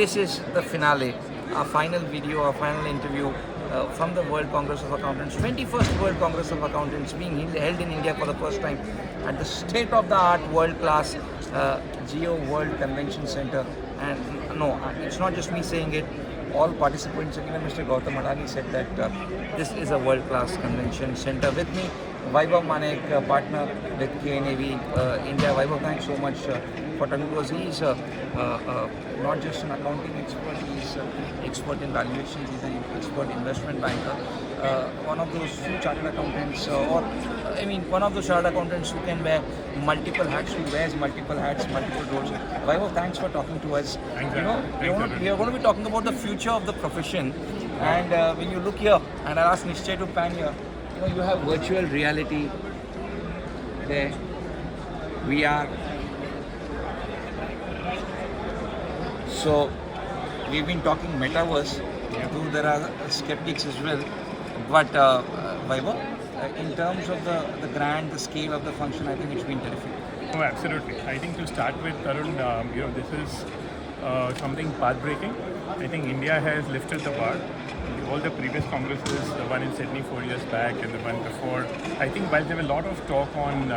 this is the finale, our final video, our final interview from the World Congress of Accountants, 21st World Congress of Accountants being held in India for the first time at the state-of-the-art, world-class Geo World Convention Center. And no, it's not just me saying it. All participants, and even Mr. Gautam Adani said that this is a world-class convention center. With me, Vaibhav Manek, partner with KNAV India. Vaibhav, thanks so much for coming, because he's not just an accounting expert, he's expert in valuations, he's an expert investment banker. One of those few chartered accountants, one of those chartered accountants who can wear multiple hats, who wears multiple hats, multiple roles. Vaibhav, thanks for talking to us. We are going to be talking about the future of the profession. And when you look here, and I'll ask Nishchay to pan here, you have virtual reality there. We are. So, we've been talking metaverse, though there are skeptics as well. But Vaibhav, in terms of the scale of the function, I think it's been terrific. Oh, absolutely. I think to start with, Tarun, this is something path-breaking. I think India has lifted the bar. All the previous congresses, the one in Sydney 4 years back and the one before, I think while there was a lot of talk on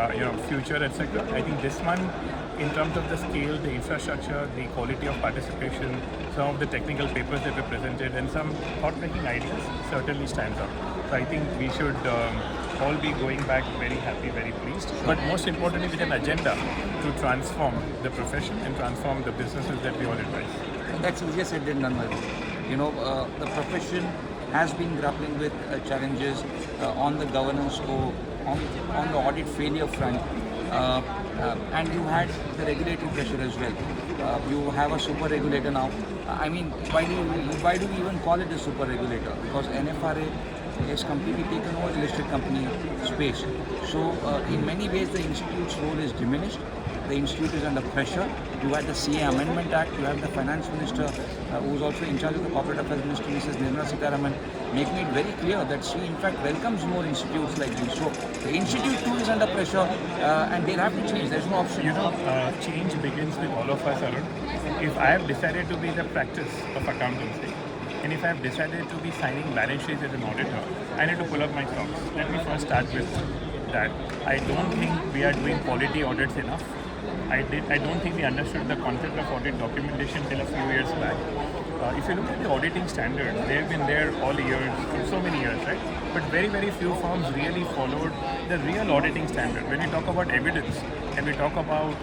future, etc., I think this one, in terms of the scale, the infrastructure, the quality of participation, some of the technical papers that were presented, and some thought-making ideas certainly stands out. So I think we should all be going back very happy, very pleased, but most importantly with an agenda to transform the profession and transform the businesses that we all advise. That's easier said than done, Vaibhav. The profession has been grappling with challenges on the governance or on the audit failure front. And you had the regulatory pressure as well. You have a super regulator now. Why do we even call it a super regulator? Because NFRA has completely taken over the listed company space. So in many ways the institute's role is diminished. The institute is under pressure. You had the CA Amendment Act, you have the Finance Minister who is also in charge of the Corporate Affairs Ministry, Mrs. Nirmala Sitharaman, making it very clear that she in fact welcomes more institutes like this. So the institute too is under pressure and they'll have to change. There's no option. Change begins with all of us, Arun. If I have decided to be the practice of accountancy, and if I have decided to be signing balance sheets as an auditor, I need to pull up my socks. Let me first start with that. I don't think we are doing quality audits enough. I don't think we understood the concept of audit documentation till a few years back. If you look at the auditing standards, they have been there all years, for so many years, right? But very, very few firms really followed the real auditing standard. When we talk about evidence, and we talk about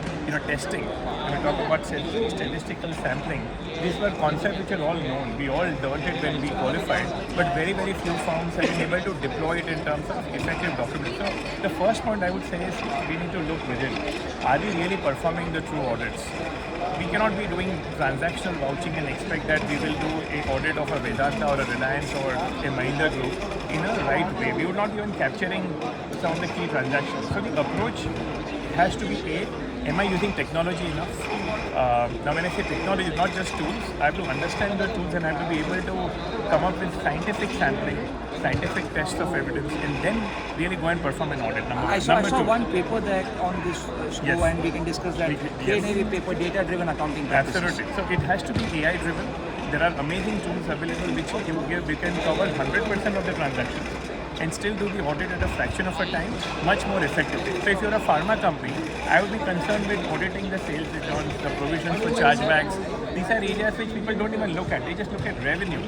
testing, and we talk about statistical sampling, these were concepts which are all known. We all learned it when we qualified, but very, very few firms have been able to deploy it in terms of effective documentation. So the first point I would say is we need to look within. Are we really performing the true audits? We cannot be doing transactional vouching and expect that we will do an audit of a Vedanta or a Reliance or a Mahindra group in a right way. We would not be even capturing some of the key transactions. So the approach has to be am I using technology enough? Now when I say technology, not just tools, I have to understand the tools and I have to be able to come up with scientific sampling, scientific tests of evidence, and then really go and perform an audit. I saw one paper there on this show, and we can discuss that. KNAV paper, data-driven accounting practices. Absolutely. So it has to be AI-driven. There are amazing tools available which we can cover 100% of the transactions and still do the audit at a fraction of a time much more effectively. So if you're a pharma company, I would be concerned with auditing the sales returns, the provisions for chargebacks. These are areas which people don't even look at. They just look at revenue.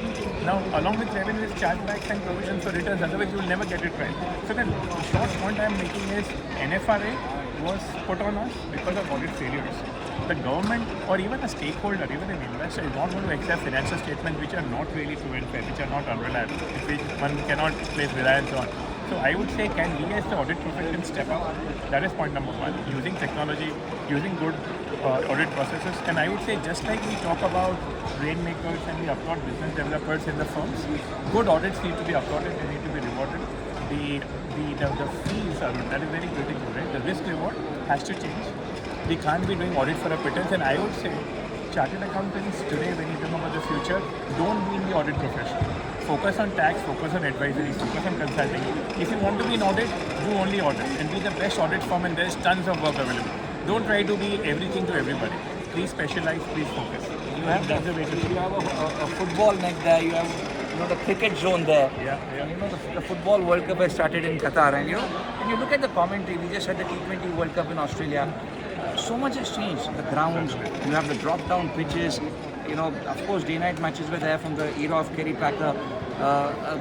Now, along with revenue is chargebacks and provisions for returns. Otherwise, you will never get it right. So the short point I'm making is NFRA was put on us because of audit failures. The government or even a stakeholder, even an investor is not going to accept financial statements which are not really true and fair, which are not unreliable, which one cannot place reliance on. So I would say, can we as the audit profession step up? That is point number one, using technology, using good audit processes. And I would say, just like we talk about rainmakers and we applaud business developers in the firms, good audits need to be applauded, they need to be rewarded. The fees are, that is very critical, right? The risk reward has to change. We can't be doing audit for a pittance, and I would say chartered accountants today, when you talk about the future, don't be in the audit profession. Focus on tax, focus on advisory, focus on consulting. If you want to be in audit, do only audit and be the best audit firm, and there is tons of work available. Don't try to be everything to everybody. Please specialize, please focus. You have That's the way to do you have a football neck there. You have the cricket zone there. Yeah, yeah. The football World Cup has started in Qatar, and and you look at the commentary. We just had the T20 World Cup in Australia. So much has changed. The grounds, you have the drop-down pitches. Of course, day-night matches were there from the era of Kerry Packer.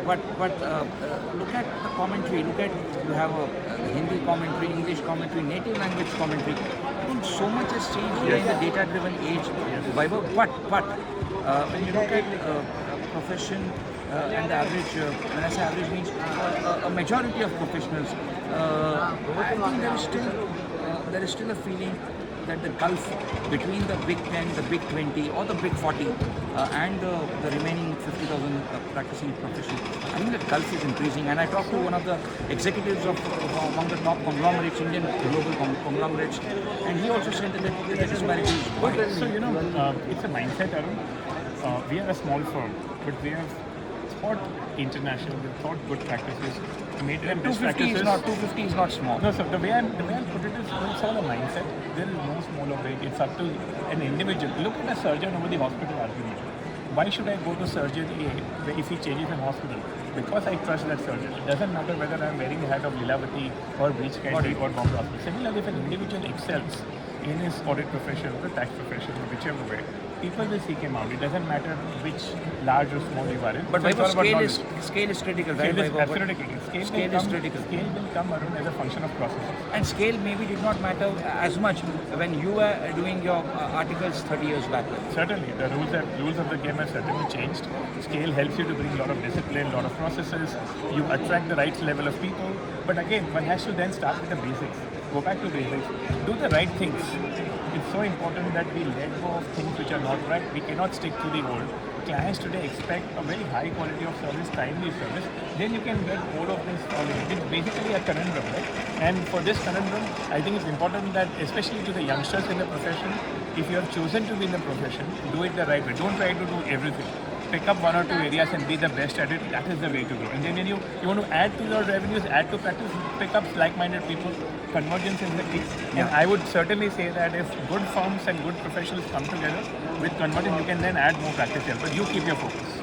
But look at the commentary. You have a Hindi commentary, English commentary, native language commentary. I think so much has changed in the data-driven age. Vaibhav. But when you look at profession and the average, when I say average means a majority of professionals, I think there is still a feeling that the gulf between the Big 10, the Big 20 or the Big 40 and the remaining 50,000 practicing professionals, I think the gulf is increasing. And I talked to one of the executives of among the top conglomerates, Indian global conglomerates, and he also said that the disparity is quite. So, it's a mindset, Arun. We are a small firm, but we have thought international, we've thought good practices, made them best 250 practices. 250 is not small. No, sir, the way I put it is, it's all a mindset. There is no smaller way. It's up to an individual. Look at a surgeon over the hospital argument. Why should I go to surgeon A if he changes in hospital? Because I trust that surgeon. It doesn't matter whether I'm wearing the hat of Lilavati or Beach Candy or Bombay Hospital. Similarly, if an individual excels in his audit profession or the tax profession or whichever way, people will seek him out. It doesn't matter which large or small you are in. But So it's all about scale is critical, right? Scale is Vaibhav? absolutely critical. Scale is critical. Scale will come around as a function of processes. And scale maybe did not matter as much when you were doing your articles 30 years back. Certainly, the rules of the game have certainly changed. Scale helps you to bring a lot of discipline, a lot of processes. You attract the right level of people. But again, one has to then start with the basics. Go back to basics. Do the right things. It's so important that we let go of things which are not right. We cannot stick to the old. Clients today expect a very high quality of service, timely service. Then you can get all of this falling. It's basically a conundrum, right? And for this conundrum, I think it's important that, especially to the youngsters in the profession, if you have chosen to be in the profession, do it the right way. Don't try to do everything. Pick up one or two areas and be the best at it. That is the way to go. And then when you want to add to your revenues, add to practice, pick up like-minded people. Convergence is the key. And I would certainly say that if good firms and good professionals come together with convergence, you can then add more practice here. But you keep your focus.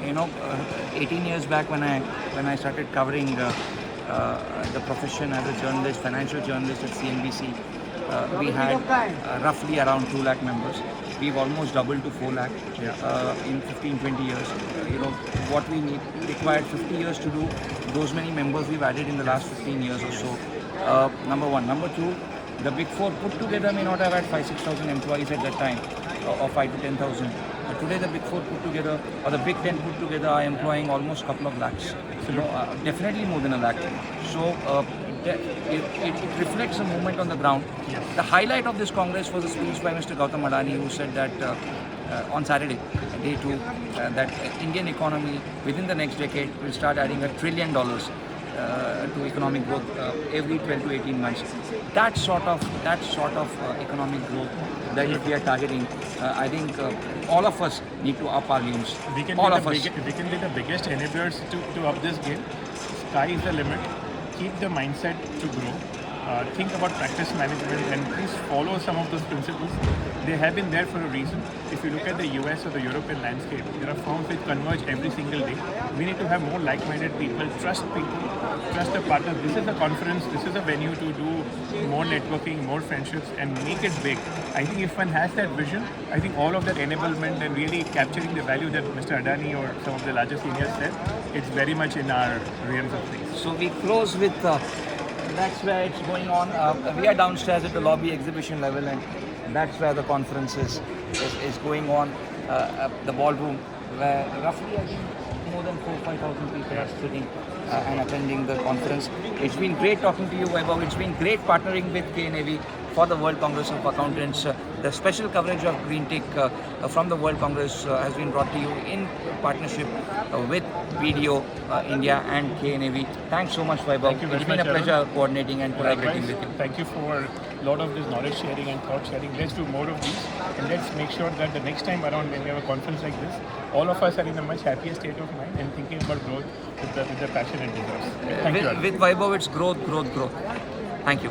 18 years back when I started covering the profession as a journalist, financial journalist at CNBC, we had roughly around 2 lakh members. We've almost doubled to 4 lakh in 15-20 years. What we required 50 years to do, those many members we've added in the last 15 years or so. Number one. Number two, the Big Four put together may not have had 5,000-6,000 employees at that time, or 5 to 10,000. Today the Big Four put together, or the Big 10 put together, are employing almost a couple of lakhs. Definitely more than a lakh. So it reflects the movement on the ground. Yes. The highlight of this Congress was a speech by Mr. Gautam Adani, who said that on Saturday, day 2, that Indian economy within the next decade will start adding $1 trillion to economic growth every 12 to 18 months. That sort of economic growth that we are targeting, I think all of us need to up our games. We can All be of us. we can be the biggest enablers to up this game. Sky is the limit. Keep the mindset to grow. Think about practice management and please follow some of those principles. They have been there for a reason. If you look at the US or the European landscape, there are firms which converge every single day. We need to have more like-minded people, trust the partners. This is a conference, this is a venue to do more networking, more friendships and make it big. I think if one has that vision, I think all of that enablement and really capturing the value that Mr. Adani or some of the larger seniors said, it's very much in our realms of things. So we close with, that's where it's going on. We are downstairs at the lobby exhibition level, and that's where the conference is going on. The ballroom, where roughly I think more than 4,000-5,000 people are sitting and attending the conference. It's been great talking to you, Vaibhav. It's been great partnering with KNAV for the World Congress of Accountants. The special coverage of Green Tick from the World Congress has been brought to you in partnership with Video India and KNAV. Thanks so much, Vaibhav. Thank you very It's been a much, pleasure Arun. coordinating and collaborating with you. Thank you for a lot of this knowledge sharing and thought sharing. Let's do more of these and let's make sure that the next time around when we have a conference like this, all of us are in a much happier state of mind and thinking about growth with the passion it deserves. Thank you, Arun. With Vaibhav, it's growth. Thank you.